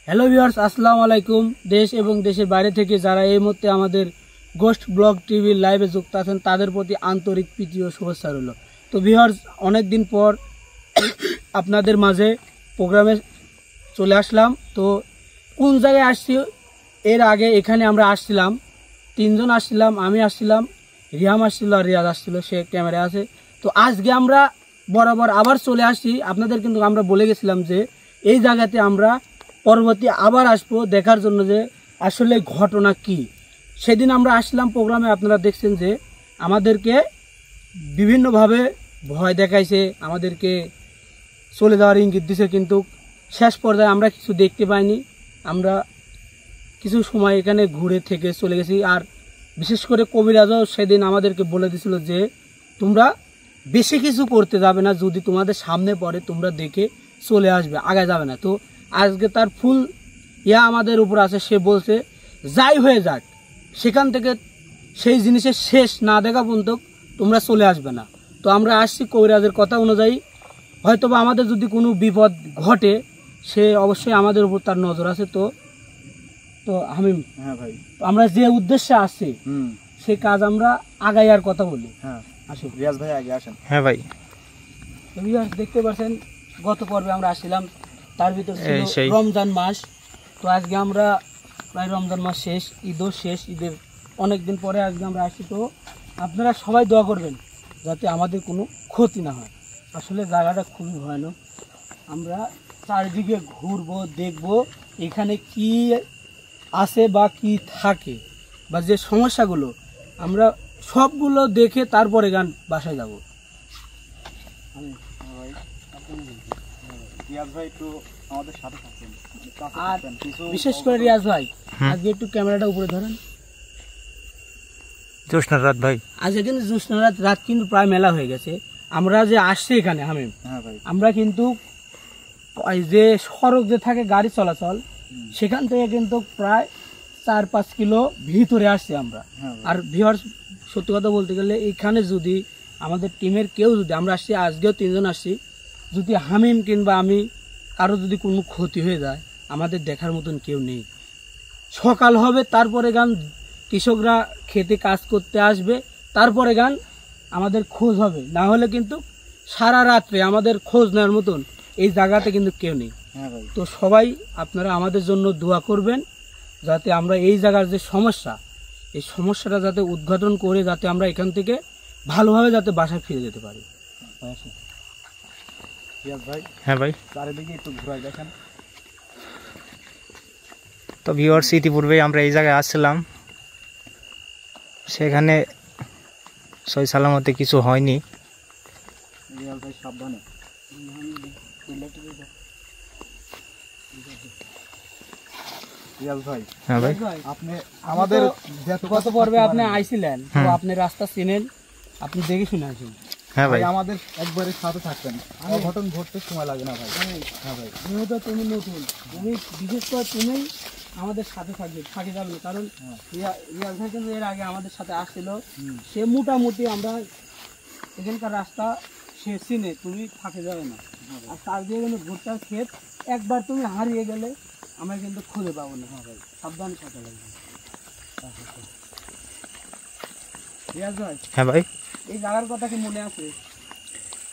Hello viewers, আসসালামু আলাইকুম। দেশ এবং দেশের বাইরে থেকে যারা এই মুহূর্তে আমাদের গোস্ট ব্লগ টিভির লাইভে যুক্ত আছেন তাদের প্রতি আন্তরিক প্রীতি ও শুভেচ্ছা রইল। তো ভিউয়ার্স, অনেক দিন পর আপনাদের মাঝে প্রোগ্রামে চলে আসলাম। তো কোন জায়গায় আসছি, এর আগে এখানে আমরা আসছিলাম, তিনজন আসছিলাম, আমি আসছিলাম, রিয়াম আসছিল আর রিয়াজ আসছিল, সে ক্যামেরা আছে। তো আজকে আমরা বরাবর আবার চলে আসছি। আপনাদের কিন্তু আমরা বলে গেছিলাম যে এই জায়গাতে আমরা পরবর্তী আবার আসবো দেখার জন্য যে আসলে ঘটনা কি। সেদিন আমরা আসলাম প্রোগ্রামে, আপনারা দেখছেন যে আমাদেরকে বিভিন্নভাবে ভয় দেখাইছে, আমাদেরকে চলে যাওয়ার ইঙ্গিত দিছে, কিন্তু শেষ পর্যায়ে আমরা কিছু দেখতে পাইনি। আমরা কিছু সময় এখানে ঘুরে থেকে চলে গেছি। আর বিশেষ করে কবিরাজও সেদিন আমাদেরকে বলে দিছিল যে তোমরা বেশি কিছু করতে যাবে না, যদি তোমাদের সামনে পড়ে তোমরা দেখে চলে আসবে, আগে যাবে না। তো আজকে তার ফুল আমাদের উপর আছে। সে বলছে যাই হয়ে যাক, সেখান থেকে সেই জিনিসের শেষ না দেখা পর্যন্ত তোমরা চলে আসবে না। তো আমরা আসছি কবিরাজের কথা অনুযায়ী। হয়তোবা আমাদের যদি কোনো বিপদ ঘটে, সে অবশ্যই আমাদের উপর তার নজর আছে। তো তো হামিম, হ্যাঁ ভাই, আমরা যে উদ্দেশ্যে আসছি সেই কাজ আমরা আগাইয়ার কথা বলি। হ্যাঁ আসুন রিয়াজ ভাই, আগে আসেন। হ্যাঁ ভাই, দেখতে পাচ্ছেন গত পর্বে আমরা আসছিলাম, তার ভিতর ছিল রমজান মাস। তো আজকে আমরা প্রায় রমজান মাস শেষ, ঈদও শেষ, ঈদের অনেক দিন পরে আজকে আমরা আসছি। তো আপনারা সবাই দোয়া করবেন যাতে আমাদের কোনো ক্ষতি না হয়। আসলে জায়গাটা খুবই ভয়ানক। আমরা চারিদিকে ঘুরবো, দেখবো এখানে কি আছে বা কি থাকে বা যে সমস্যাগুলো, আমরা সবগুলো দেখে তারপরে গান বাসায় যাব। রিয়াজ ভাই একটু আমাদের সাথে থাকবেন, আর বিশেষ করে রিয়াজ ভাই আজকে একটু ক্যামেরাটা উপরে ধরেন। জ্যোৎস্নার রাত ভাই, আজকে কিন্তু জ্যোৎস্নার রাত কিন্তু প্রায় মেলা হয়ে গেছে। আমরা যে আসছি এখানে হামিম, আমরা কিন্তু যে সড়ক যে থাকে গাড়ি চলাচল, সেখান থেকে কিন্তু প্রায় 4-5 কিলো ভিতরে আসছি আমরা। আর ভিউয়ার্স, সত্যি কথা বলতে গেলে এখানে যদি আমাদের টিমের কেউ, যদি আমরা আসছি আজকেও 3 জন আসছি, যদি হামিম কিংবা আমি কারো যদি কোনো ক্ষতি হয়ে যায়, আমাদের দেখার মতন কেউ নেই। সকাল হবে, তারপরে গান কৃষকরা খেতে কাজ করতে আসবে, তারপরে গান আমাদের খোঁজ হবে। না হলে কিন্তু সারা রাত্রে আমাদের খোঁজ নেওয়ার মতন এই জায়গাতে কিন্তু কেউ নেই। তো সবাই আপনারা আমাদের জন্য দোয়া করবেন যাতে আমরা এই জায়গার যে সমস্যা, এই সমস্যাটা যাতে উদ্ঘাটন করে যাতে আমরা এখান থেকে ভালোভাবে যাতে বাসায় ফিরে যেতে পারি। হ্যাঁ ভাই, চারিদিকে একটু ঘুরাই দেখেন। তো ভিউয়ার্স, ইতিপূর্বে আমরা এই জায়গায় আসছিলাম, সেখানে সই সালামতে কিছু হয়নি। রিয়াজ ভাই সাবধানে। রিয়াজ ভাই, হ্যাঁ ভাই, আপনি আমাদের গত পর্বে আপনি আইছিলেন, তো আপনি রাস্তা চিনেন, আপনি দেখে শুনে আসেন। হ্যাঁ ভাই, আমাদের একবারে সাথে থাকবেন, অঘটন ঘটতে সময় লাগে না ভাই। হ্যাঁ ভাই, যেহেতু তুমি নতুন, তুমি বিশেষ করে তুমি আমাদের সাথে থাকি যাবে না। কারণ রিয়াজ ভাই কিন্তু এর আগে আমাদের সাথে আসছিল, সে মোটামুটি আমরা এখানকার রাস্তা সে চিনে, তুমি থাকে যাবে না। আর তার দিয়ে কিন্তু ভুট্টার ক্ষেত একবার তুমি হারিয়ে গেলে আমরা কিন্তু খুঁজে পাবো না। হ্যাঁ ভাই, সাবধানে থাকা লাগবে। রিয়াজ ভাই, হ্যাঁ ভাই, এই জায়গার কথা কি মনে আছে?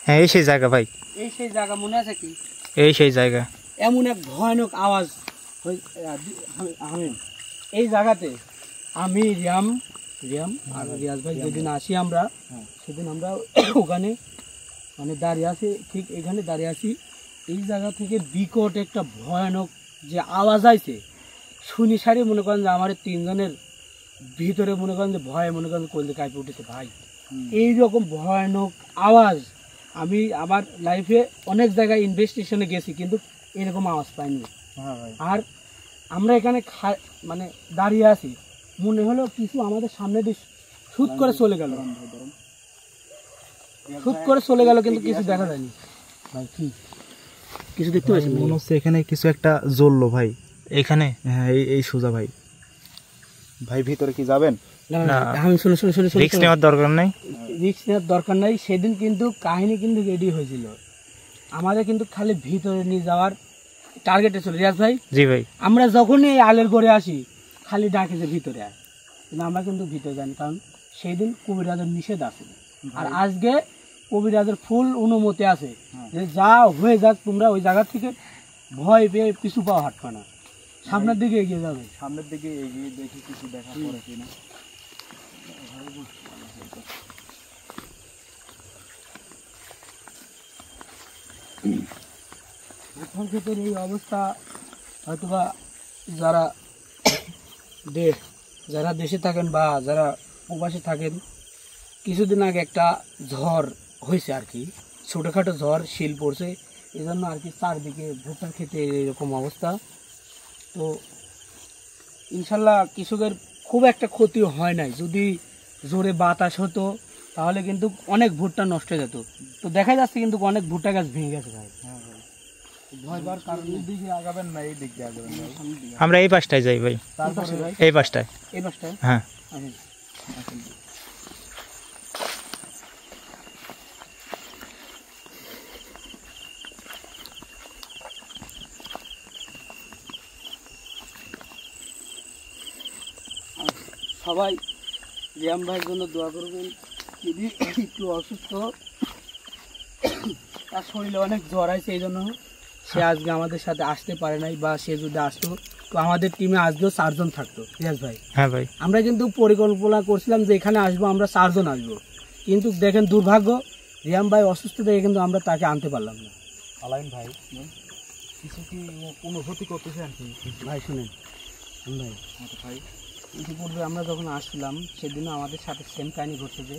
হ্যাঁ এই সেই জায়গা ভাই, এই সেই জায়গা মনে আছে কি? এই সেই জায়গা। এমন এক ভয়ানক আওয়াজ এই জায়গাতে আমি রিয়াম আর রিয়াজ ভাই যেদিন আসি আমরা, সেদিন আমরা ওখানে মানে দাঁড়িয়ে আছি, ঠিক এখানে দাঁড়িয়ে আছি। এই জায়গা থেকে বিকট একটা ভয়ানক যে আওয়াজ আইছে, শুনি সারি মনে করেন যে আমার 3 জনের ভিতরে মনে করেন যে ভয়ে মনে করেন কলতে কাঁপে উঠেছে ভাই। এইরকম ভয়ানক আওয়াজ আমি আমার লাইফে অনেক জায়গায় ইনভেস্টিগেশনে গেছি, কিন্তু এরকম আওয়াজ পাইনি। আর আমরা এখানে মানে দাঁড়িয়ে আছি, মনে হলো কিছু আমাদের সামনে দিয়ে শুট করে চলে গেল, কিন্তু কিছু দেখা যায়নি ভাই। কি কিছু দেখতে পাচ্ছি মনে হচ্ছে এখানে কিছু একটা জ্বললো ভাই এখানে। হ্যাঁ, এই সোজা ভাই। ভাই ভিতরে কি যাবেন? না, আমি শুনে রিস্ক নেওয়ার দরকার নাই, রিস্ক নেওয়ার দরকার নাই। সেদিন কিন্তু কাহিনী কিন্তু রেডি হয়েছিল, আমাদের কিন্তু খালি ভিতরে নিয়ে যাওয়ার টার্গেটে চলে। রিয়াজ ভাই, জি ভাই। আমরা যখনই এই আলের ঘরে আসি খালি ডাকে যে ভিতরে আয়, কিন্তু আমরা কিন্তু ভিতরে যাই, কারণ সেই দিন কবিরাজের নিষেধ আছে। আর আজকে কবিরাজের ফুল অনুমতি আছে যে যা হয়ে যাক তোমরা ওই জায়গা থেকে ভয় পেয়ে পিছু পাও হাঁটবে না, সামনের দিকে এগিয়ে যাবে। সামনের দিকে এগিয়ে দেখি কিছু দেখা পড়ে কিনা। ক্ষেতের এই অবস্থা হয়তোবা যারা দেশে থাকেন বা যারা প্রবাসে থাকেন, কিছুদিন আগে একটা ঝড় হয়েছে আর কি, ছোটোখাটো ঝড় শিল পড়ছে, এই জন্য আর কি চারদিকে ভুট্টার ক্ষেতে এরকম অবস্থা। তো ইনশাল্লাহ কৃষকের খুব একটা ক্ষতি হয় নাই, যদি জোরে বাতাস হতো তাহলে কিন্তু অনেক ভুট্টা নষ্ট হয়ে যেত। তো দেখা যাচ্ছে কিন্তু অনেক ভুট্টা গাছ ভেঙে গেছে ভাই। হ্যাঁ ভাই, ভয় পাওয়ার কারণে দিকে আগাবেন না, এই দিক দিয়ে আগাবেন ভাই। আমরা এই পাশটায় যাই ভাই, তারপরে ভাই এই পাশটায়। এই পাশটায় হ্যাঁ সবাই রিয়াম ভাইয়ের জন্য দোয়া করবেন। যদি একটু অসুস্থ, তার শরীরে অনেক জ্বর আছে, এই জন্য সে আজকে আমাদের সাথে আসতে পারে নাই, বা সে যদি আসতো তো আমাদের টিমে আজকেও 4 জন থাকতো। রিয়াজ ভাই, হ্যাঁ ভাই, আমরা কিন্তু পরিকল্পনা করছিলাম যে এখানে আসবো, আমরা 4 জন আসবো, কিন্তু দেখেন দুর্ভাগ্য রিয়াম ভাই অসুস্থ থেকে কিন্তু আমরা তাকে আনতে পারলাম না। আলাইন ভাই, কিছু কি অনুভূতি করতেছেন ভাই শুনেন ভাই, ভাই ইতিপূর্বে আমরা যখন আসছিলাম সেদিনও আমাদের সাথে সেম কাহিনী ঘটছে, যে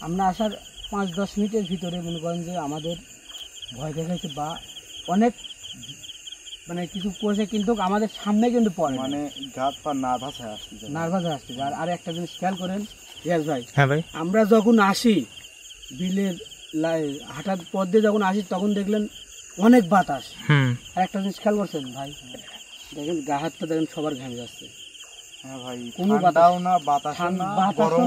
আমরা আসার 5-10 মিনিটের ভিতরে মনে করেন যে আমাদের ভয় দেখাচ্ছে বা অনেক মানে কিছু করেছে, কিন্তু আমাদের সামনে কিন্তু পড়ে, মানে গাত পা নার্ভাস হয়ে আসছে, নার্ভাস আসছে। আর একটা জিনিস খেয়াল করেন রিয়াজ ভাই, হ্যাঁ ভাই, আমরা যখন আসি বিলের হাঁটার পথ দিয়ে যখন আসি তখন দেখলেন অনেক বাতাস। আর একটা জিনিস খেয়াল করছেন ভাই, দেখেন গা হাতটা দেখেন সবার ঘামে যাচ্ছে। হ্যাঁ ভাই, কোনো বাতাও না, বাতাসও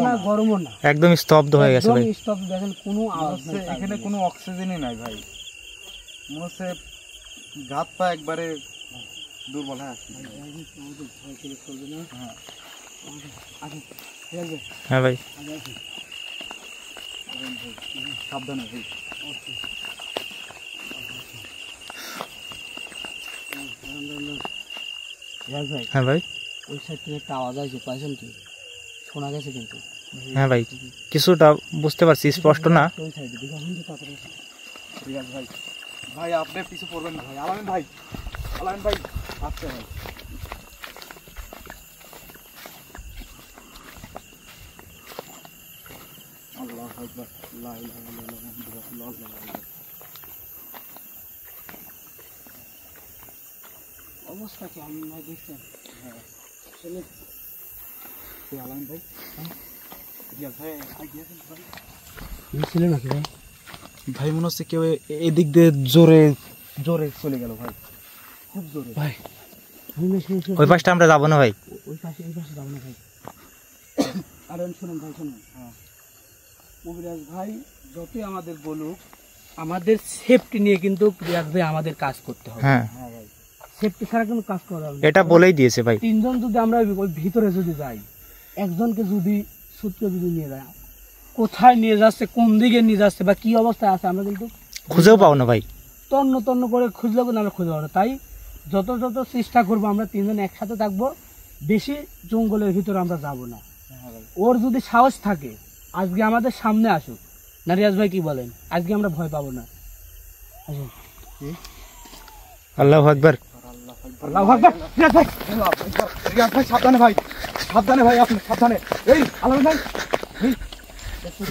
না, গরমও না, একদম স্তব্ধ হয়ে গেছে ভাই। স্তব্ধ, দেখেন কোনো আওয়াজ নেই, এখানে কোনো অক্সিজেনই নাই ভাই, মনে হচ্ছে গাত পা একবারে দুর্বল হয়ে আসছে। হ্যাঁ ভাই, সাবধানে ভাই। হ্যাঁ ভাই, ওই সাইড থেকে একটা আওয়াজ আসছে, পাইছেন কি? শোনা গেছে কিন্তু। হ্যাঁ ভাই, কিছুটা বুঝতে পারছি, স্পষ্ট না। ওই সাইডে দিকে রিয়াজ ভাই, ভাই আপনি পিছু পড়বেন না ভাই। আলামিন ভাই, আলামিন ভাই আচ্ছা ভাই। আল্লাহু আকবার, লা ইলাহা ইল্লাল্লাহ মুহাম্মাদুর রাসূলুল্লাহ। অবস্থা কি আমি ভাই দেখছেন? হ্যাঁ আসলে আলামিন ভাই, রিয়াজ ভাই গিয়েছেন ভাই, ছিল নাকি ভাই? ভাই মনে হচ্ছে কেউ এদিক দিয়ে জোরে জোরে চলে গেল ভাই, খুব জোরে ভাই। ওই পাশটা আমরা যাবো না ভাই, ওই পাশে এই পাশে যাবো না ভাই। আর শুনুন ভাই, শুনুন, হ্যাঁ কবিরাজ ভাই যতই আমাদের বলুক, আমাদের সেফটি নিয়ে কিন্তু রিয়াজ ভাই আমাদের কাজ করতে হবে। হ্যাঁ হ্যাঁ ভাই, সেফটি ছাড়া কিন্তু কাজ করা হবে না। এটা বলেই দিয়েছে ভাই। 3 জন যদি আমরা ওই ভিতরে যদি যাই, একজনকে যদি সূত্র যদি নিয়ে যায়, কোথায় নিয়ে যাচ্ছে, কোন দিকে নিয়ে যাচ্ছে বা কি অবস্থায় আছে আমরা কিন্তু খুঁজেও পাও না ভাই, তন্ন তন্ন করে খুঁজলেও কিন্তু আমরা খুঁজে পাবো না। তাই যত চেষ্টা করবো আমরা 3 জন একসাথে থাকবো, বেশি জঙ্গলের ভিতরে আমরা যাবো না। ওর যদি সাহস থাকে আজকে আমাদের সামনে আসুক না, রিয়াজ ভাই কি বলেন? আজকে আমরা ভয় পাবো না। আসুন। আল্লাহু আকবার, আল্লাহু আকবার। রিয়াজ ভাই, রিয়াজ ভাই সাবধানে ভাই, সাবধানে ভাই, আপনি সাবধানে। এই আলামিন ভাই,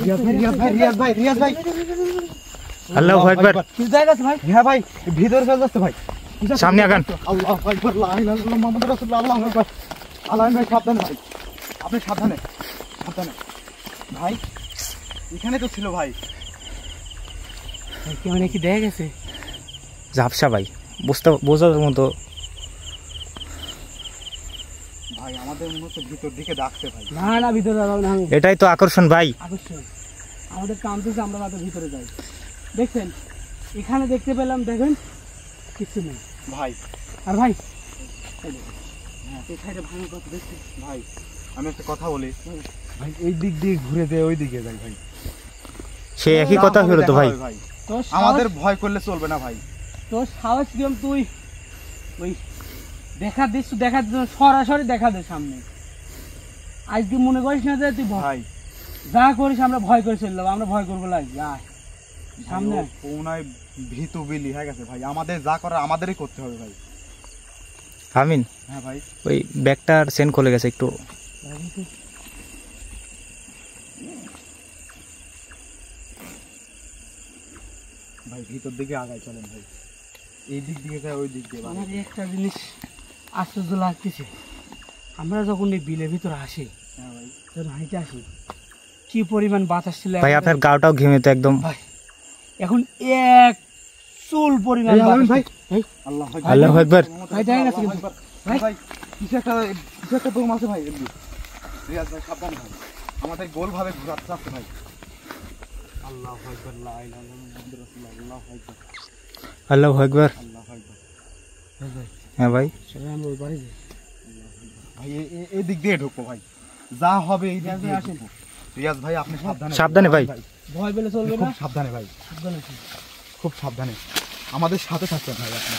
রিয়াজ ভাই, রিয়াজ ভাই, রিয়াজ ভাই, রিয়াজ ভাই, আল্লাহু আকবার। কি জায়গা আছে ভাই? হ্যাঁ ভাই, ভিতরে চলে যাচ্ছে ভাই, সামনে আগান। আল্লাহু আকবার, লা ইলাহা ইল্লাল্লাহ মুহাম্মাদুর রাসূলুল্লাহ, আল্লাহু আকবার। আলামিন ভাই সাবধানে ভাই, আপনি সাবধানে, সাবধানে ভাই। এখানে তো ছিল ভাই, কেমন কি দেখা গেছে? ঝাপসা ভাই, বোঝার মতো ভাই আমাদের মনে হচ্ছে ভিতর দিকে ডাকছে ভাই। না না, ভিতরে যাবো না আমি। এটাই তো আকর্ষণ ভাই, অবশ্যই আমাদের টানতেছে, আমরা ভিতরে যাই। দেখছেন এখানে দেখতে পেলাম, দেখেন কিছু নেই। ভাই আর ভাই ভাই আমি একটা কথা বলি ভাই, এই দিক দিয়ে ঘুরে দিয়ে ওই দিকে যাই ভাই। সে একই কথা হলো তো ভাই। ভাই তোর আমাদের ভয় করলে চলবে না ভাই। তোর সাহস গেম তুই ওই দেখা দিস, সরাসরি দেখা দে সামনে। আজকে মনে করিস না যে তুই ভাই যা করিস আমরা ভয় করে চললাম, আমরা ভয় করবো লাগে সামনে। কোনায় ভীতু বিলি হয়ে গেছে ভাই, আমাদের যা করার আমাদেরই করতে হবে ভাই। আমিন হ্যাঁ ভাই ওই ব্যাগটার সেন খুলে গেছে একটু। ভাই ভিতর দিকে আগাই চলেন ভাই, এই দিক দিয়ে যায় ওই দিক দিয়ে। আমার একটা জিনিস আশ্চর্য লাগতেছে, আমরা যখন এই বিলের ভিতরে আসি, হ্যাঁ ভাই যখন হাইটে আসি, কি পরিমাণ বাতাস ছিল ভাই আপনার গাওটাও ঘেমে তো একদম। ভাই এখন এক চুল পরিমাণ এই আলামিন বাতাস। ভাই, এই, আল্লাহ আল্লাহু আকবার। ভাই দেখেন আছে কিন্তু। ভাই ভাই কিছু একটা দম আছে ভাই। রিয়াজ ভাই সাবধান ভাই, আমাদের গোল ভাবে ঘোরাতে চাচ্ছে ভাই। আল্লাহু আকবার, লা ইলাহা ইল্লাল্লাহ মুহাম্মাদুর রাসূলুল্লাহ, আল্লাহু আকবার, আল্লাহু আকবার। আল্লাহু আকবার। হ্যাঁ ভাই চলো আমরা ওই বাড়ি যাই। ভাই এই দিক দিয়ে ঢুকবো ভাই, যা হবে এই দিক দিয়ে আসেন। ঢুকবো। রিয়াজ ভাই আপনি সাবধানে সাবধানে ভাই। ভয় পেলে চলবে না, খুব সাবধানে ভাই, সাবধানে আসেন। খুব সাবধানে আমাদের সাথে থাকবেন ভাই আপনি।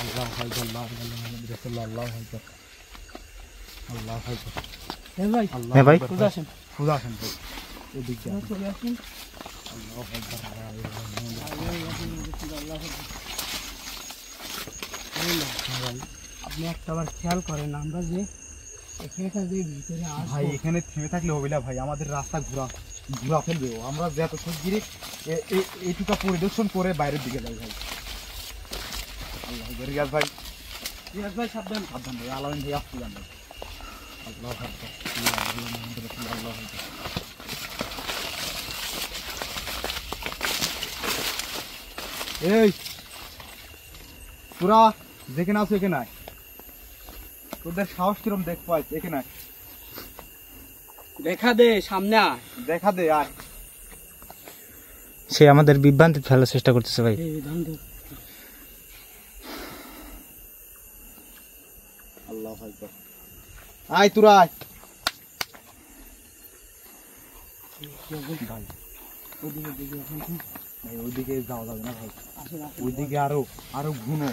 আল্লাহু আকবার, লা ইলাহা ইল্লাল্লাহ মুহাম্মাদুর রাসূলুল্লাহ, আল্লাহু আকবার, আল্লাহু আকবার। হ্যাঁ ভাই, হ্যাঁ ভাই। আল্লাহু সোজা আকবার। আসেন, সোজা আসেন ভাই, এই দিক দিয়ে চলে আসেন। আল্লাহু আকবার, লা ইলাহা ইল্লাল্লাহ। আপনি একটা বার খেয়াল করেন, আমরা যে এখানকার যে ভিতরে ভাই আসবো, এখানে থেমে থাকলে হবে না ভাই, আমাদের রাস্তা ঘোরা ফেলবে ও। আমরা যত শিগগিরই এইটুকা পরিদর্শন করে বাইরের দিকে যাই ভাই। আল্লাহ আকবার। রিয়াজ ভাই, রিয়াজ ভাই সাবধান। সাবধান ভাই, আলামিন ভাই আসতে যান ভাই। আল্লাহু আকবার, লা ইলাহা ইল্লাল্লাহ মুহাম্মাদুর রাসূলুল্লাহ, আল্লাহু আকবার। এই তোরা যেখানে আছো এখানে আয়, তোদের সাহস কিরম দেখ পাই, এখানে আয়, দেখা দে সামনে আয়। দেখা দে আয়। সে আমাদের বিভ্রান্তি ফেলার চেষ্টা করতেছে ভাই। এই ধান দে। আল্লাহু আকবার। আয় তোরা আয় ভাই। ওদিকে দিকে এখন তো ভাই ওইদিকে যাওয়া যাবে না ভাই, আসেন, আসেন। ওইদিকে আরো ঘুনো।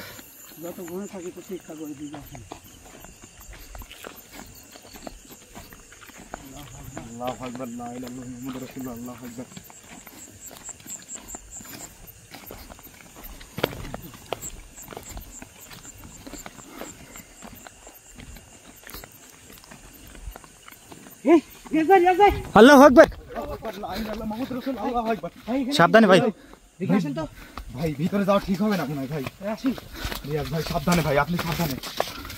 যত ঘুরে থাকি তো চেষ্টা করে দিকে আসেন। আল্লাহু আকবার, লা ইলাহা ইল্লাল্লাহ মুহাম্মাদুর রাসূলুল্লাহ, আল্লাহু আকবার। এই রিয়াজ ভাই, রিয়াজ ভাই, আল্লাহু আকবার। আল্লাহু আকবার, লা ইলাহা ইল্লাল্লাহ মুহাম্মাদুর রাসূলুল্লাহ, আল্লাহু আকবার। ভাই এখানে সাবধানে ভাই। দিকে আসেন তো। ভাই ভিতরে যাওয়া ঠিক হবে না মনে হয় ভাই। আসেন, রিয়াজ ভাই সাবধানে ভাই, আপনি সাবধানে।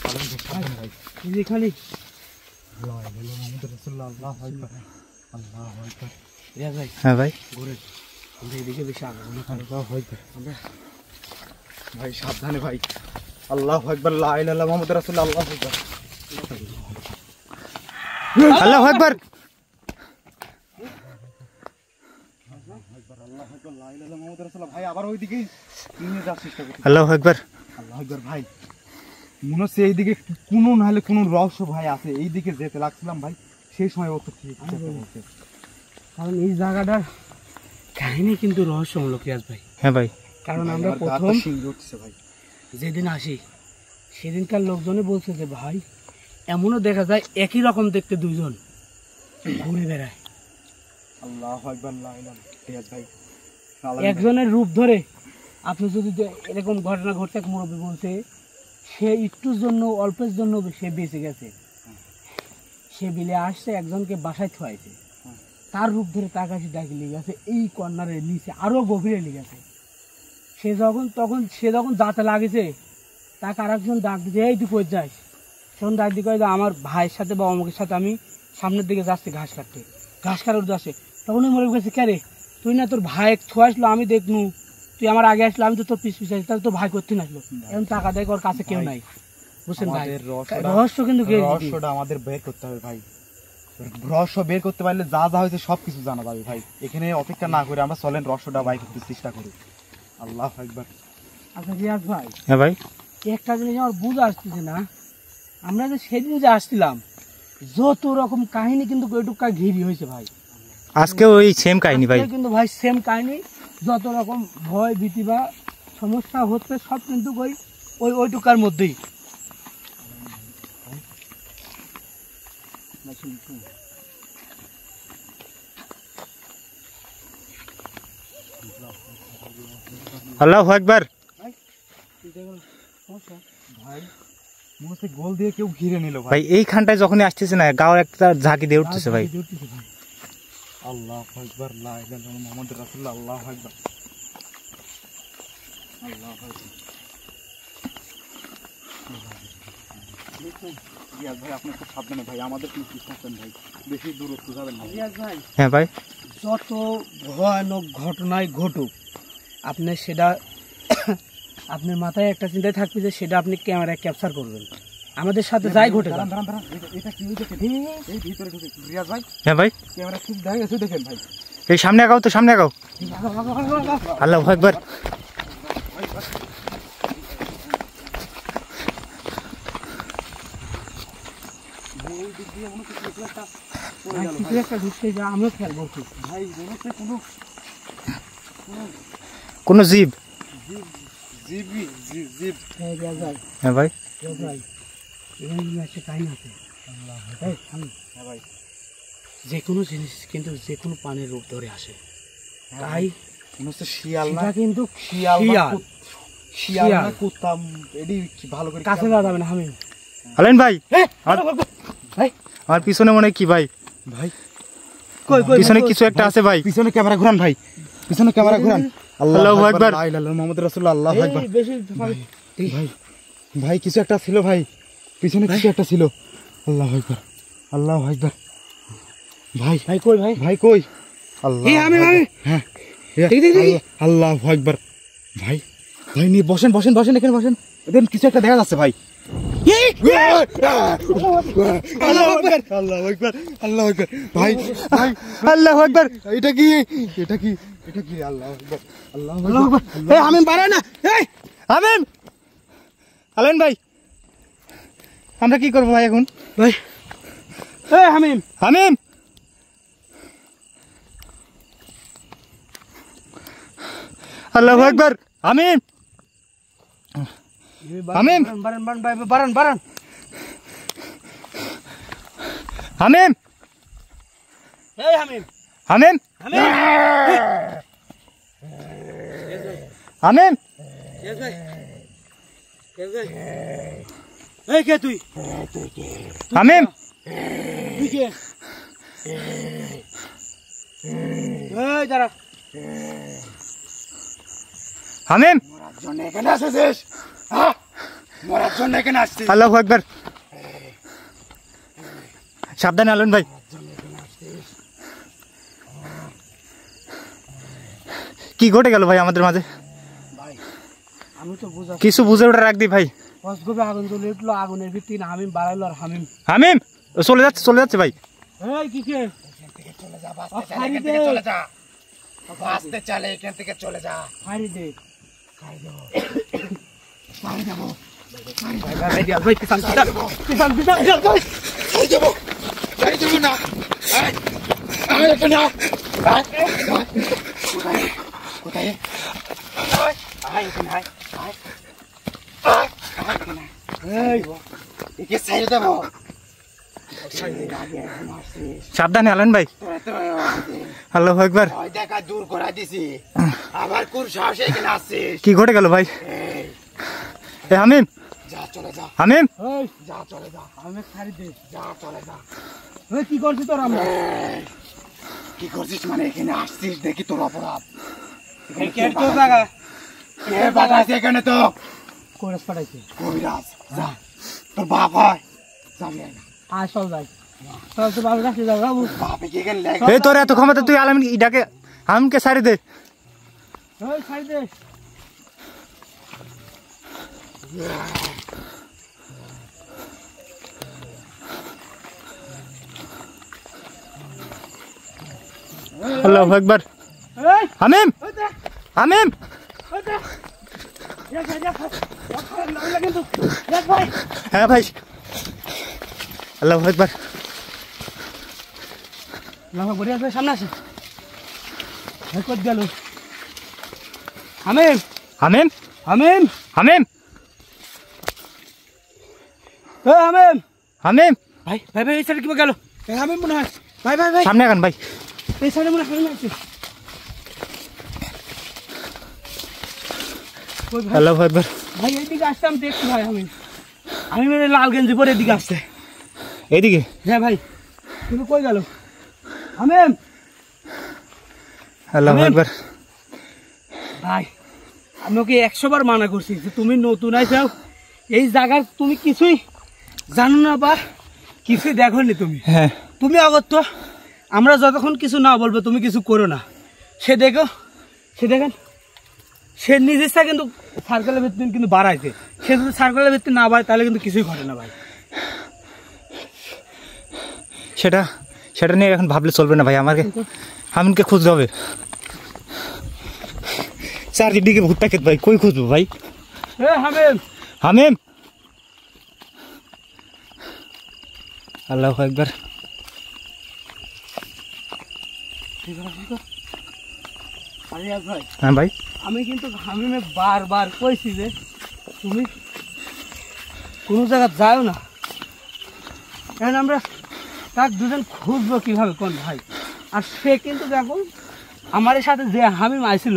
আলামিন ভাই সাবধানে ভাই। এই যে খালি লা ইলাহা ইল্লাল্লাহ মুহাম্মাদুর রাসূলুল্লাহ, আল্লাহু আকবার, আল্লাহু আকবার। রিয়াজ ভাই হ্যাঁ ভাই ঘুরে আমরা এদিকে বেশি আগাবো না। আল্লাহু আকবার। ভাই সাবধানে ভাই। আল্লাহু আকবার, লা ইলাহা ইল্লাল্লাহ মুহাম্মাদুর রাসূলুল্লাহ, আল্লাহু আকবার। আল্লাহু আকবার। ভাই আবার ওইদিকে নিয়ে যাওয়ার চেষ্টা করছি। আল্লাহু আকবার। আল্লাহু আকবার। ভাই মনে হচ্ছে এইদিকে কোনো নাহলে কোনো রহস্য ভাই আছে, এইদিকে যেতে লাগছিলাম ভাই, সেই সময় ও তো ঠিক বলছে। কারণ এই জায়গাটার কাহিনী কিন্তু রহস্যমূলক রিয়াজ ভাই। হ্যাঁ ভাই কারণ ভাই, আমরা আমার গা প্রথম হাত শিংড়ে উঠছে ভাই। যেদিন আসি সেদিনকার লোকজনে বলছে যে ভাই এমনও দেখা যায় একই রকম দেখতে দুইজন ঘুরে বেড়ায়, আল্লাহু আকবার, লা ইলাহা ইল্লাল্লাহ। ভাই একজনের রূপ ধরে। আপনি যদি এরকম ঘটনা ঘটতে মুরব্বী বলছে সে একটুর জন্য অল্পের জন্য সে বেঁচে গেছে, সে বিলে আসছে একজনকে বাসায় থুয়াইছে, তার রূপ ধরে তার কাছে ডাকি লেগে গেছে এই কর্নারের নিচে আরো গভীরে লেগে গেছে। সে যখন যাতে লাগেছে তাকে আর একজন ডাক দিতে, এই তুই কই যাস? তখন ডাক দিয়ে কয় যে আমার ভাইয়ের সাথে বা অমুকের সাথে আমি সামনের দিকে যাচ্ছি ঘাস কাটতে, ঘাস কাটার যাচ্ছে। তখন ওই মরে গেছে, কে রে তুই না তোর ভাই থুয়া আসলো আমি দেখনু, তুই আমার আগে আসলো আমি তো তোর পিছ আসি, তাহলে তোর ভাই করতে আসলো। এখন টাকা দেয় ওর কাছে কেউ নাই, বুঝছেন ভাই? আমাদের রহস্য কিন্তু রহস্যটা আমাদের বের করতে হবে ভাই। রহস্য বের করতে পারলে যা যা হয়েছে সবকিছু জানা যাবে ভাই। এখানে অপেক্ষা না করে আমরা চলেন রহস্যটা বাইর করতে চেষ্টা করি। আল্লাহু আকবার, আচ্ছা রিয়াজ ভাই, হ্যাঁ ভাই, একটা জিনিস আমার বুঝে আসতেছে না, আমরা যে সেদিন যে আসছিলাম যত রকম কাহিনী কিন্তু ওইটুকা ঘিরি হয়েছে ভাই, আজকে ওই সেম কাহিনী ভাই। আজকে কিন্তু ভাই সেম কাহিনী, যত রকম ভয় ভীতি বা সমস্যা হচ্ছে সব কিন্তু ওইটুকার মধ্যেই। আল্লাহু আকবার। ভাই মনে হচ্ছে গোল দিয়ে কেউ ঘিরে নিল ভাই এইখানটায় যখনই আসতেছে না গাওয়ার একটা ঝাঁকি দিয়ে উঠতেছে ভাই। আল্লাহু আকবার, লা ইলাহা ইল্লাল্লাহ মুহাম্মাদুর রাসূলুল্লাহ, আল্লাহু আকবার, আল্লাহু আকবার। রিয়াজ ভাই আপনি খুব সাবধানে ভাই, আমাদের কিন্তু পিছাচ্ছেন ভাই, বেশি দূরত্ব যাবেন না। রিয়াজ ভাই, হ্যাঁ ভাই, যত ভয়ানক ঘটনায় ঘটুক আপনি সেটা আপনার মাথায় একটা চিন্তায় থাকবে যে সেটা আপনি ক্যামেরায় ক্যাপচার করবেন, আমাদের সাথে যাই ঘটে যাক। দাঁড়ান, এটা কি হয়েছে এই ভিতরে ঢুকে রিয়াজ ভাই, হ্যাঁ ভাই, ক্যামেরা ঠিক দেখা গেছে, দেখেন ভাই। এই সামনে আগাও তো, সামনে আগাও। আল্লাহু আকবার। কিছু একটা ঢুকছে যা আমিও খেয়াল করছি ভাই মনে হচ্ছে কোন জীব? জীব। হ্যাঁ রিয়াজ ভাই, হ্যাঁ ভাই, রিয়াজ ভাই, এখানে কিন্তু একটা কাহিনী আছে। এই, থামুন। হ্যাঁ ভাই, যে কোনো জিনিস কিন্তু যে কোনো প্রাণের রূপ ধরে আসে, তাই মনে হচ্ছে শিয়াল না, সেটা কিন্তু শিয়াল শিয়াল না কুত্তা, এডি কি ভালো করে কাছে যাওয়া যাবে না। আমি আলেন ভাই, ভাই আমার পিছনে মনে হয় কি ভাই? ভাই কই পিছনে কিছু একটা আছে ভাই। পিছনে ক্যামেরা ঘুরান ভাই, পিছনে ক্যামেরা ঘুরান। আল্লাহু আকবার। লা ইলাহা ইল্লাল্লাহ মুহাম্মাদুর রাসূলুল্লাহ, আল্লাহু আকবার। এই বেশি ভাই ভাই কিছু একটা ছিল ভাই, পিছনে কিছু একটা ছিল। আল্লাহু আকবার, আল্লাহু আকবার। ভাই ভাই কই ভাই? ভাই কই? আল্লাহ, আমি হ্যাঁ দেখি। আল্লাহু আকবার। ভাই ভাই নিয়ে বসেন এখানে বসেন, দেন কিছু একটা দেখা যাচ্ছে ভাই। আল্লাহু আকবার, আল্লাহু আকবার, আল্লাহু আকবার। ভাই ভাই আল্লাহু আকবার। এটা কি আল্লাহু আকবার, আল্লাহু আকবার। এই আমি বাড়াই না। এই আমিন। আলেন ভাই, আমরা কি করবো ভাই এখন? ভাই, এই হামিম, আমিন। আল্লাহু আকবার। আমিন। হামিম, বারান। আমিন। এই হামিম, আমিন। আমিন। এই কে তুই? আমিন। তুই কে? এই দাঁড়া। আমিন। এখানে আসছিস? হ্যাঁ, মরার জন্য এখানে আসছিস? আল্লাহু আকবার। সাবধানে আলেন ভাই। কি ঘটে গেল ভাই আমাদের মাঝে? ভাই আমি তো বুঝা কিছু বুঝে ওটা রাখ দি ভাই। কসগবে আগুন জ্বলে উঠলো, আগুনের ভিত্তি হামিম বাড়াইলো আর হামিম আমিন। চলে যাচ্ছে ভাই। এই কি কে? চলে যা, বাঁচতে চালে এখান থেকে চলে যা। ফাড়ি দে। পানি দেবো, ভাই পিছান পানি দেবো না। আমি এখানে কোথায়? একে সাইড দেবো। সাবধানে আলেন ভাই। আল্লাহু আকবার। দেখা দূর করা দিছি, আবার কোন সাহসে এখানে আসছিস? কি ঘটে গেল ভাই? এ হামিম, যা চলে যা, হামিম। যা চলে যা, আমি ফাড়ি দে। যা চলে যা। এই কি করছিস তোর? আমরা কি করছিস মানে? এখানে আসছিস দেখি তোর অপরাধ। এই কে তো জায়গা কে বাগাইছে এখানে? তো কোরাস পাঠাইছে। কবিরাজ, যা তোর বাপ হয়, যাবি না। আয় চল যাই, চল তো ভালো রাখতে যাও বাবু। বাপে কি এখানে লেগে? এই তোর এত ক্ষমতা, তুই আলামিন ইডাকে হামিমকে সারি দে। এই ফাড়ি দে। আল্লাহু আকবার। এই হামিম, ওই দে, হামিম। ওই দে। হ্যাঁ ভাই, আল্লাহু আকবার। সামনে আসে গেল। হামিম, হামিম, হামিম, হামিম, হামিম, হামিম, ভাই ভাই ভাই, এই সাইডে কি গেল? হামিম মনে হয়। ভাই ভাই ভাই, সামনে আগান ভাই। এই সাইডে মনে হয় হামিম আছে। আল্লাহু আকবার। ভাই এইদিকে আসতে আমি দেখছি ভাই। হামিম, আমি মানে লাল গেঞ্জি পরে এদিকে আসছে। এইদিকে? হ্যাঁ ভাই, তুমি কই গেল? হামিম, আল্লাহু আকবার। ভাই আমি ওকে 100 বার মানা করছি যে তুমি নতুন আইসাও, এই জায়গার তুমি কিছুই জানো না বা কিছুই দেখো নি তুমি। হ্যাঁ, তুমি অগত্য, আমরা যতক্ষণ কিছু না বলবো তুমি কিছু করো না। সে দেখো, সে দেখেন, সে নিজেরটা কিন্তু সার্কেলের ভিত্তি কিন্তু বাড়াইছে। সে যদি সার্কেলের ভিত্তি না বাড়ায় তাহলে কিন্তু কিছুই ঘটে না ভাই। সেটা নিয়ে এখন ভাবলে চলবে না ভাই। আমাকে হামিমকে খুঁজতে হবে। চারিদিকে ভুট্টা ক্ষেত ভাই, কই খুঁজবো ভাই? হামিম, হামিম, আল্লাহু আকবার। ভাই হ্যাঁ ভাই, আমি কিন্তু হামিমে বারবার কইছি যে তুমি কোনো জায়গা যাও না। এখন আমরা তার দুজন খুঁজবো কিভাবে কোন ভাই? আর সে কিন্তু দেখুন আমার সাথে যে হামিম আইছিল,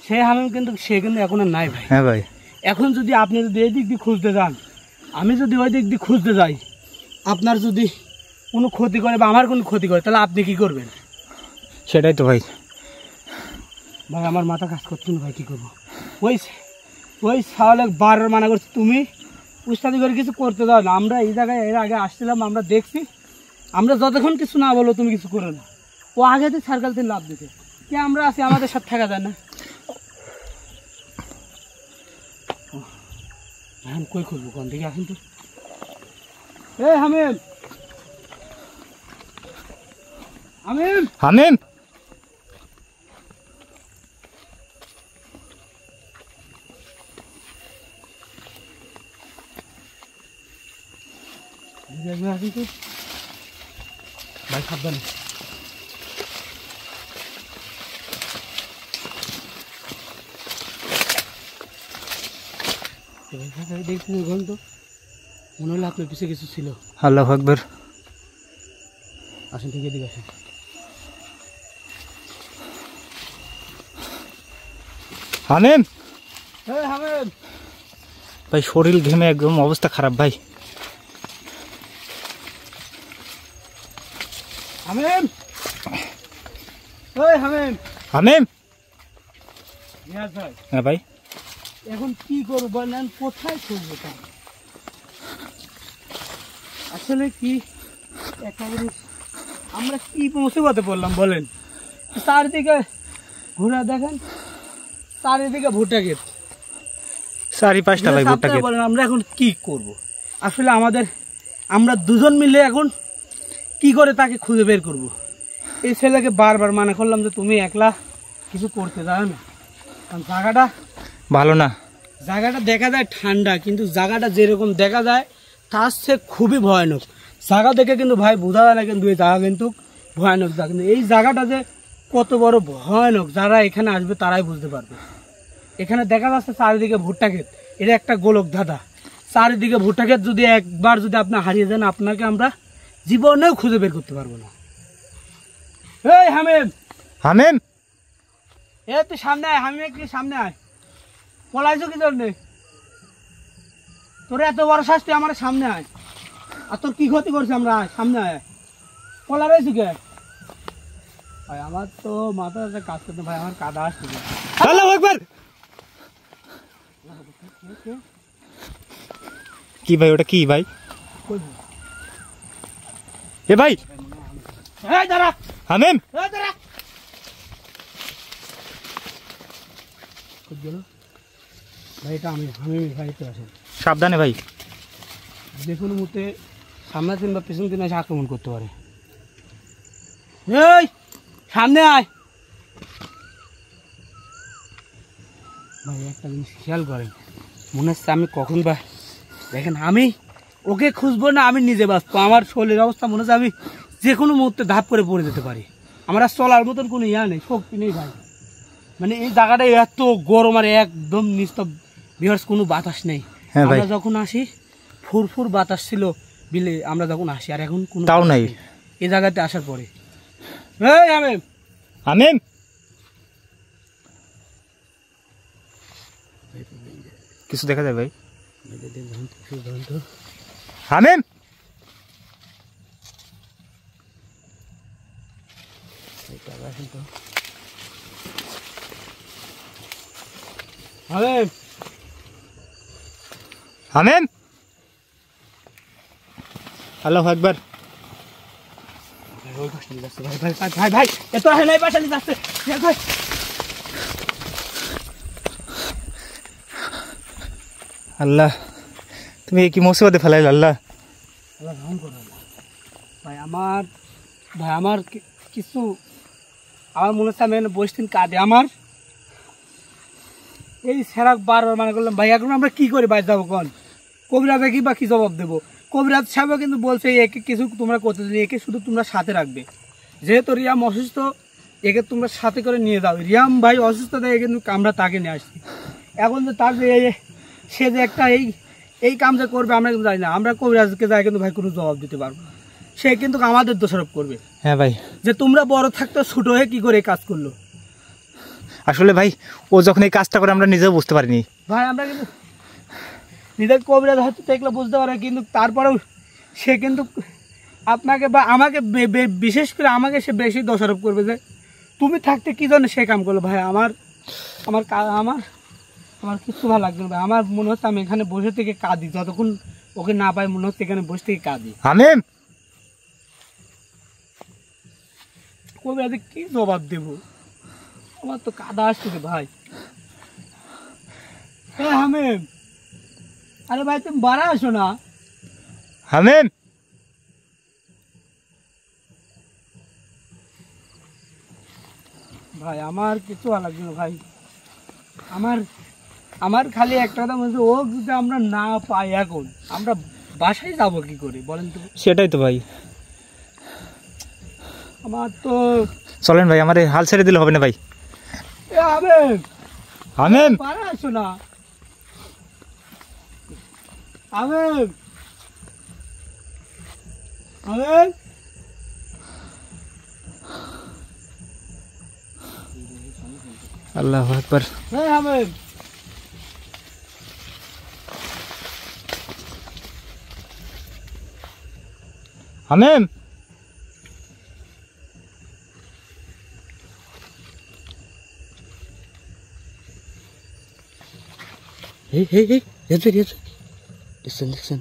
সে হামিম কিন্তু সে কিন্তু এখন আর নাই ভাই। হ্যাঁ ভাই, এখন যদি আপনি যদি এই দিক দিয়ে খুঁজতে যান, আমি যদি ওই দিক দিয়ে খুঁজতে যাই, আপনার যদি কোনো ক্ষতি করে বা আমার কোনো ক্ষতি করে, তাহলে আপনি কি করবেন? সেটাই তো ভাই। ভাই আমার মাথা কাজ করছে না ভাই, কী করবো? ওই সাহলে বারবার মানা করছি তুমি উস্তাদি করে কিছু করতে দাও না। আমরা এই জায়গায় এর আগে আসছিলাম, আমরা দেখছি, আমরা যতক্ষণ কিছু না বলো তুমি কিছু করো না। ও আগে তো সার্কেল থেকে লাভ দিতে কি আমরা আছি, আমাদের সাথে থাকা যায় না। এখন কই খুঁজবো কোন দিকে? এখন তো হামিম, হামিম, হামিম, ভাই সাবধানে। দেখছি ঘন তো মনে হলো আপনার পিছিয়ে কিছু ছিল। আল্লাহু আকবার। আসেন, ঠিক এদিকে আসেন। হামিম, হামিম, ভাই শরীর ঘেমে একদম অবস্থা খারাপ ভাই। হামিম, হামিম, হামিম, রিয়াজ ভাই, হ্যাঁ ভাই, এখন কি করবো বলেন? কোথায় খুঁজবো তা? আসলে কি একটা জিনিস, আমরা কি মুসিবতে পড়লাম বলেন? চারিদিকে ঘোরা দেখেন, চারিদিকে ভুট্টা ক্ষেত, 4-5টা ভাই ভুট্টা ক্ষেত। বলেন আমরা এখন কি করব? আসলে আমরা দুজন মিলে এখন কি করে তাকে খুঁজে বের করব? এই ছেলেকে বারবার মানা করলাম যে তুমি একলা কিছু করতে যাও না, কারণ জায়গাটা ভালো না। জায়গাটা দেখা যায় ঠান্ডা, কিন্তু জায়গাটা যেরকম দেখা যায় তার চেয়ে খুবই ভয়ানক। জায়গা দেখে কিন্তু ভাই বোঝা যায় না, কিন্তু এই জায়গা কিন্তু ভয়ানক জায়গা। কিন্তু এই জায়গাটা যে কত বড় ভয়ানক, যারা এখানে আসবে তারাই বুঝতে পারবে। এখানে দেখা যাচ্ছে চারিদিকে ভুট্টা ক্ষেত, এটা একটা গোলক ধাঁধা। চারিদিকে ভুট্টা ক্ষেত যদি একবার যদি আপনি হারিয়ে যান, আপনাকে আমরা জীবনেও খুঁজে বের করতে পারবো না। এই হামিম, হামিম, তুই সামনে আয়। হামিম একটু সামনে আয়। পলাইছো কি জন্যে? তোর এত বড় শাস্তি, আমার সামনে আয়। আর তোর কি ক্ষতি করছে? আমরা আয়, সামনে আয়। পলা রয়েছি কে ভাই? আমার তো মাথা কাজ করতে ভাই, আমার কাদা আসছে। আল্লাহু আকবার। কি ভাই ওটা? কি ভাই? এ ভাই, দাঁড়া হামিম, দাঁড়া। ভাই এটা আমি ভাই, একটু আসেন। সাবধানে ভাই। যে কোনো মুহূর্তে সামনে দিন বা পেছন দিন এসে আক্রমণ করতে পারে। এই সামনে আয়। ভাই একটা জিনিস খেয়াল করেন, মনে হচ্ছে আমি কখন বা দেখেন আমি ওকে খুঁজবো না, আমি নিজে বাঁচবো। আমার শরীরের অবস্থা মনে হচ্ছে আমি যে কোনো মুহূর্তে ধাপ করে পড়ে যেতে পারি। আমার আর চলার মতন কোনো ইয়া নেই, শক্তি নেই ভাই। মানে এই জায়গাটা এত গরম আর একদম নিস্তব্ধ, বিহার কোনো বাতাস নেই। আমরা যখন আসি ফুরফুর বাতাস ছিল বিলে, আমরা যখন আসি, আর এখন কোনো তাও নাই এই জায়গাতে আসার পরে। আমিন কিছু দেখা যায় ভাই? আমিন আমিন আল্লাহু আকবার। ভাই ভাই এত নাই পাশে যাচ্ছে ভাই। আল্লাহ তুমি কি মুসিবতে ফেলাইল আল্লাহ। ভাই আমার কিছু আমার মনে হচ্ছে আমি বসে দিন কাঁদে আমার এই সেরাক বারবার মানে করলাম ভাই এখন আমরা কি করি ভাই যাবো কোন কবিরাজে কি বা কি জবাব দেবো। কবিরাজ সাহেব কিন্তু বলছে একে কিছু তোমরা করতে দিলে, একে শুধু তোমরা সাথে রাখবে। যেহেতু রিয়াম অসুস্থ, একে তোমরা সাথে করে নিয়ে যাও। রিয়াম ভাই অসুস্থ দেয় কিন্তু আমরা তাকে নিয়ে আসছি। এখন যে তার যে সে যে একটা এই কাম যে করবে আমরা কিন্তু জানি না। আমরা কবিরাজকে যাই কিন্তু ভাই কোনো জবাব দিতে পারবো না। সে কিন্তু আমাদের দোষারোপ করবে। হ্যাঁ ভাই, যে তোমরা বড় থাকতে ছোট হয়ে কি করে কাজ করলো। আসলে ভাই ও যখন এই কাজটা করে আমরা নিজেও বুঝতে পারিনি ভাই। আমরা কিন্তু নিজের কবিরাজ হয়তো দেখলে বুঝতে পারে, কিন্তু তারপরেও সে কিন্তু আপনাকে বা আমাকে বিশেষ করে আমাকে সে বেশি দোষারোপ করবে যে তুমি থাকতে কি জন্য সে কাম করলো। ভাই আমার আমার আমার আমার কিছু ভালো লাগবে না ভাই। আমার মনে হচ্ছে আমি এখানে বসে থেকে কাঁদি, যতক্ষণ ওকে না পাই মনে হচ্ছে এখানে বসে থেকে কাঁদি। আমিন কবিরাজে কি জবাব দেব, আমার তো কাদা আসছে ভাই। হ্যাঁ হামিম, আরে ভাই তুমি বাড়া আসো না। হামিম ভাই আমার কিছু ভালো লাগবে না ভাই। আমার খালি একটা কথা বলছে, ও যদি আমরা না পাই এখন আমরা বাসায় যাবো কি করে বলেন তো। সেটাই তো ভাই, আমার তো চলেন ভাই, আমার হাল ছেড়ে দিলে হবে না ভাই। আমিন পারা আসো না। আমিন আমিন আল্লাহু আকবার। হ্যাঁ আমিন আমিন দেখছেন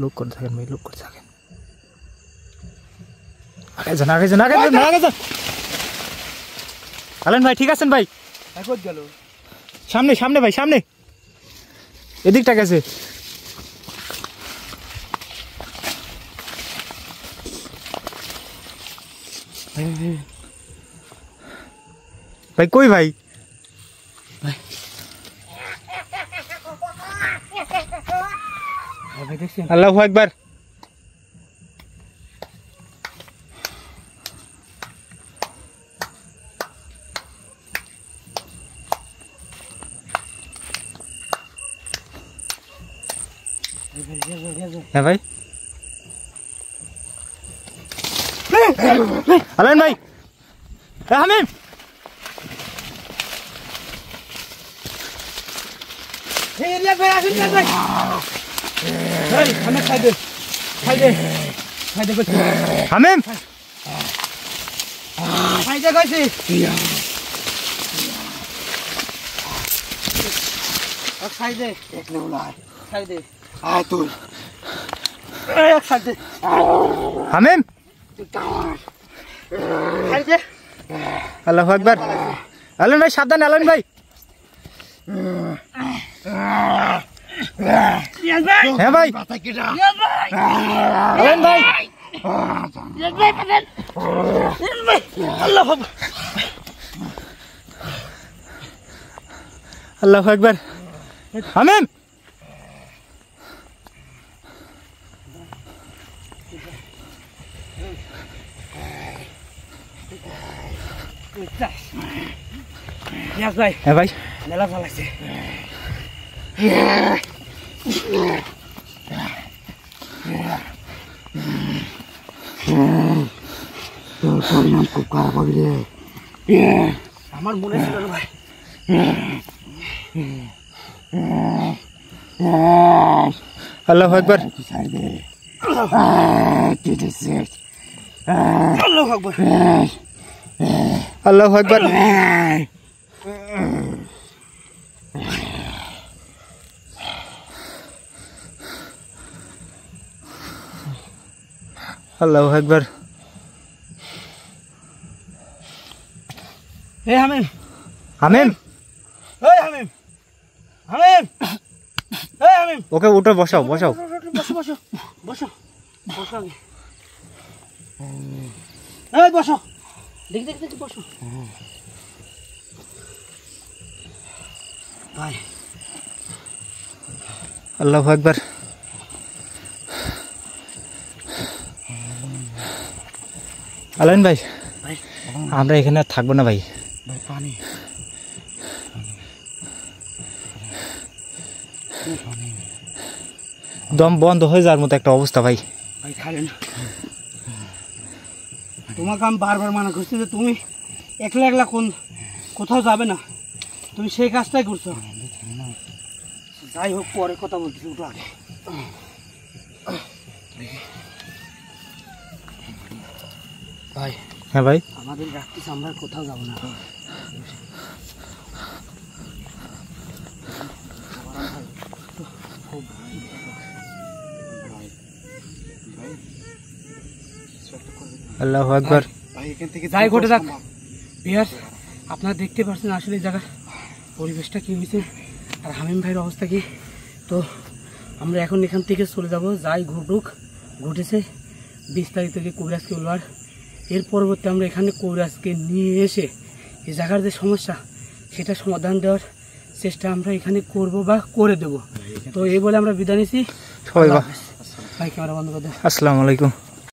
লোক করে থাকেন ভাই, লোক করে থাকেন। আগে যান আগে যান আগে যান আগে যান। আলেন ভাই ঠিক আছেন ভাই? এখন গেল সামনে সামনে ভাই, সামনে এদিকটা গেছে। ভাই কই ভাই? আল্লাহু আকবার। হ্যাঁ ভাই, আলেন ভাই, হামিম হামিম হামিম আল্লাহু আকবার। আলেন ভাই সাবধান, আলেন ভাই। হ্যাঁ ভাই, আলেন ভাই। আল্লাহু আকবার। হামিম ইয়াস ভাই, হ্যাঁ ভাই, মেলা ভালো লাগছে। খুব খারাপ হবে রে। আমার মনে ছিল না ভাই। আল্লাহু আকবার। আল্লাহু আকবার। আল্লাহু আকবার। আল্লাহু আকবার। এই হামিম, হামিম এই হামিম, হামিম, এই হামিম, ওকে উঠে বসাও, বসাও। বসো বসো বসো বসো আগে। এই বসো, দেখি দেখি দেখি বসো ভাই। আল্লাহু আকবার। আলাইন ভাই, ভাই আমরা এখানে আর থাকবো না ভাই। ভাই পানি, দম বন্ধ হয়ে যাওয়ার মতো একটা অবস্থা ভাই। ভাই খালেন। তোমাকে আমি বারবার মানা করছি যে তুমি একলা একলা কোথাও যাবে না, তুমি সেই কাজটাই করছো। যাই হোক, পরে কথা বলতেছি, উঠো আগে। ভাই, হ্যাঁ ভাই, আমাদের রাখতেছে, আমরা কোথাও যাবো না। আল্লাহু আকবার। ভাই এখান থেকে যাই ঘটে যাক বিহার, আপনারা দেখতে পাচ্ছেন আসলে এই জায়গার পরিবেশটা কী হয়েছে আর হামিম ভাইয়ের অবস্থা কী। তো আমরা এখন এখান থেকে চলে যাব, যাই ঘটুক ঘটেছে 20 তারিখ থেকে কবিরাজকে বলবার। এর পরবর্তী আমরা এখানে কবিরাজকে নিয়ে এসে এই জায়গার যে সমস্যা সেটা সমাধান দেওয়ার চেষ্টা আমরা এখানে করব বা করে দেব। তো এই বলে আমরা বিদায় নিচ্ছি। সবাই ভাই ক্যামেরা বন্ধ করে দেন। আসসালামু আলাইকুম।